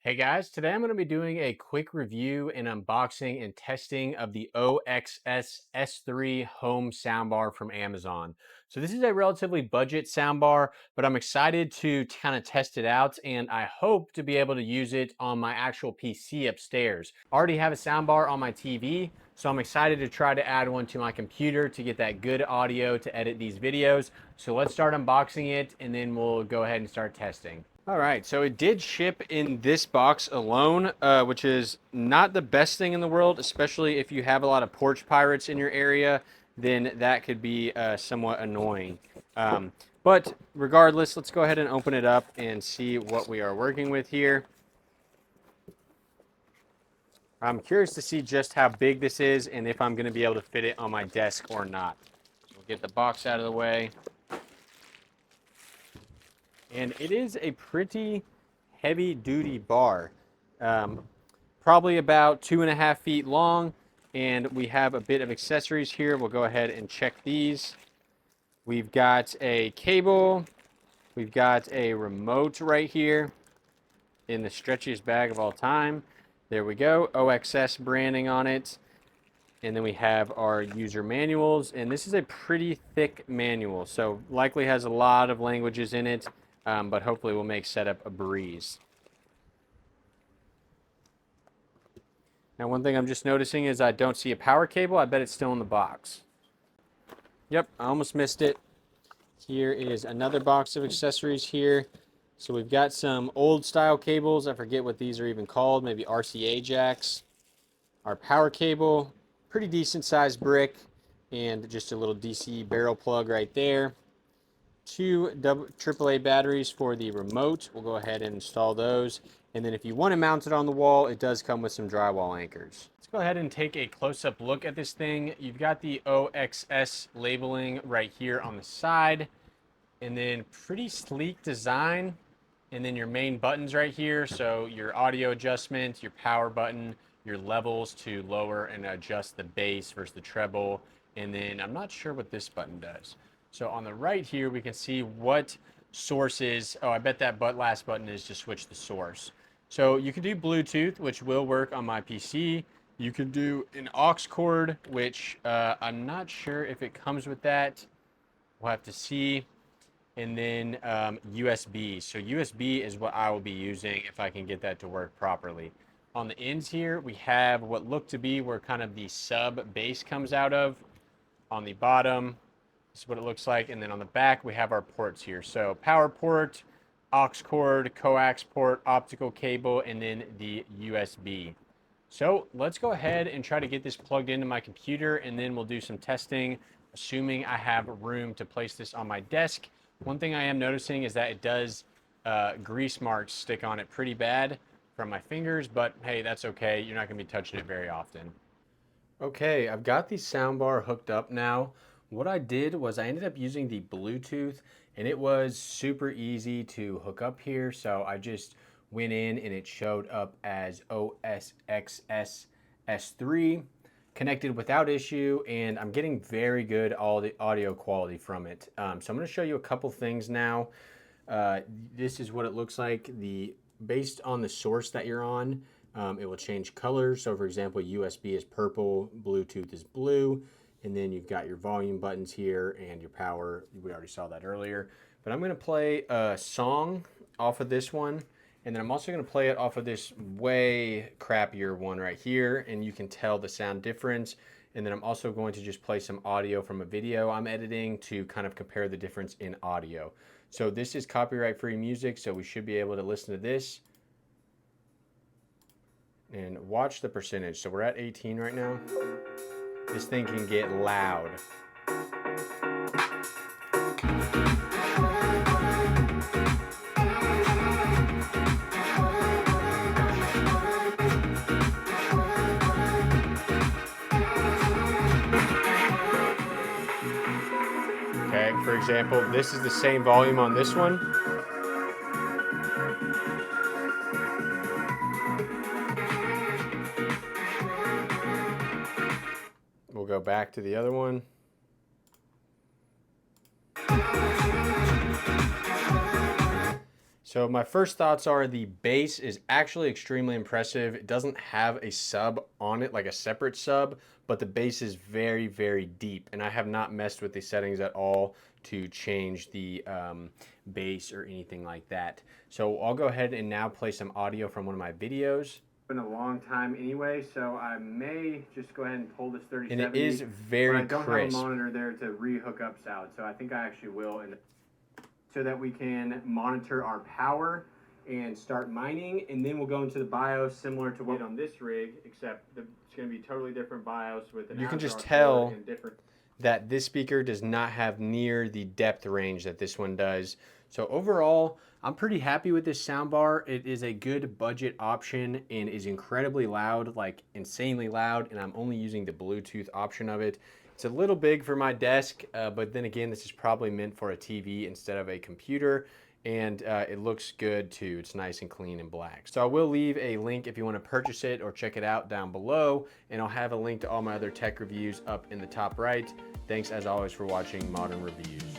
Hey guys, today I'm going to be doing a quick review and unboxing and testing of the OXS S3 home soundbar from Amazon. So this is a relatively budget soundbar, but I'm excited to kind of test it out and I hope to be able to use it on my actual PC upstairs. I already have a soundbar on my TV, so I'm excited to try to add one to my computer to get that good audio to edit these videos. So let's start unboxing it and then we'll go ahead and start testing. All right, so it did ship in this box alone, which is not the best thing in the world, especially if you have a lot of porch pirates in your area, then that could be somewhat annoying. But regardless, let's go ahead and open it up and see what we are working with here. I'm curious to see just how big this is and if I'm going to be able to fit it on my desk or not. So we'll get the box out of the way. And it is a pretty heavy duty bar, um, probably about 2.5 feet long, and we have a bit of accessories here. We'll go ahead and check these. We've got a cable, we've got a remote right here in the stretchiest bag of all time. There we go, OXS branding on it. And then we have our user manuals, and this is a pretty thick manual, so likely has a lot of languages in it, but hopefully will make setup a breeze. Now, one thing I'm just noticing is I don't see a power cable. I bet it's still in the box. Yep, I almost missed it. Here is another box of accessories here. So we've got some old style cables. I forget what these are even called, maybe RCA jacks. Our power cable, pretty decent sized brick, and just a little DC barrel plug right there. Two AAA batteries for the remote. We'll go ahead and install those. And then if you want to mount it on the wall, it does come with some drywall anchors. Let's go ahead and take a close-up look at this thing. You've got the OXS labeling right here on the side, and then pretty sleek design. And then your main buttons right here. So your audio adjustment, your power button, your levels to lower and adjust the bass versus the treble. And then I'm not sure what this button does. So on the right here, we can see what sources. Oh, I bet that last button is to switch the source. So you can do Bluetooth, which will work on my PC. You can do an aux cord, which I'm not sure if it comes with that. We'll have to see. And then USB. So USB is what I will be using if I can get that to work properly. On the ends here, we have what look to be where kind of the sub bass comes out of. On the bottom, this is what it looks like. And then on the back, we have our ports here. So power port, aux cord, coax port, optical cable, and then the USB. So let's go ahead and try to get this plugged into my computer, and then we'll do some testing, assuming I have room to place this on my desk. One thing I am noticing is that it does grease marks stick on it pretty bad from my fingers, but hey, that's okay. You're not going to be touching it very often. Okay, I've got the soundbar hooked up now. What I did was I ended up using the Bluetooth, and it was super easy to hook up here. So I just went in and it showed up as OXS S3, connected without issue, and I'm getting very good audio quality from it. So I'm going to show you a couple things now. This is what it looks like. Based on the source that you're on, it will change colors. So for example, USB is purple, Bluetooth is blue, and then you've got your volume buttons here and your power. We already saw that earlier. But I'm going to play a song off of this one, and then I'm also going to play it off of this way crappier one right here, and you can tell the sound difference. And then I'm also going to just play some audio from a video I'm editing to kind of compare the difference in audio. So this is copyright-free music, so we should be able to listen to this and watch the percentage. So we're at 18 right now. This thing can get loud. Okay, for example, this is the same volume on this one. We'll go back to the other one. So my first thoughts are the bass is actually extremely impressive. It doesn't have a sub on it, like a separate sub, but the bass is very, very deep. And I have not messed with the settings at all to change the bass or anything like that. So I'll go ahead and now play some audio from one of my videos. Been a long time anyway, so I may just go ahead and pull this 3070. And it is very crisp. But I don't have a monitor there to re-hook up sound, so I think I actually will, and so that we can monitor our power and start mining, and then we'll go into the BIOS similar to what on this rig, except it's going to be totally different BIOS with an. You can just tell that this speaker does not have near the depth range that this one does. So overall, I'm pretty happy with this soundbar. It is a good budget option and is incredibly loud, like insanely loud, and I'm only using the Bluetooth option of it. It's a little big for my desk, but then again, this is probably meant for a TV instead of a computer, and it looks good too. It's nice and clean and black. So I will leave a link if you want to purchase it or check it out down below, and I'll have a link to all my other tech reviews up in the top right. Thanks as always for watching Modern Reviews.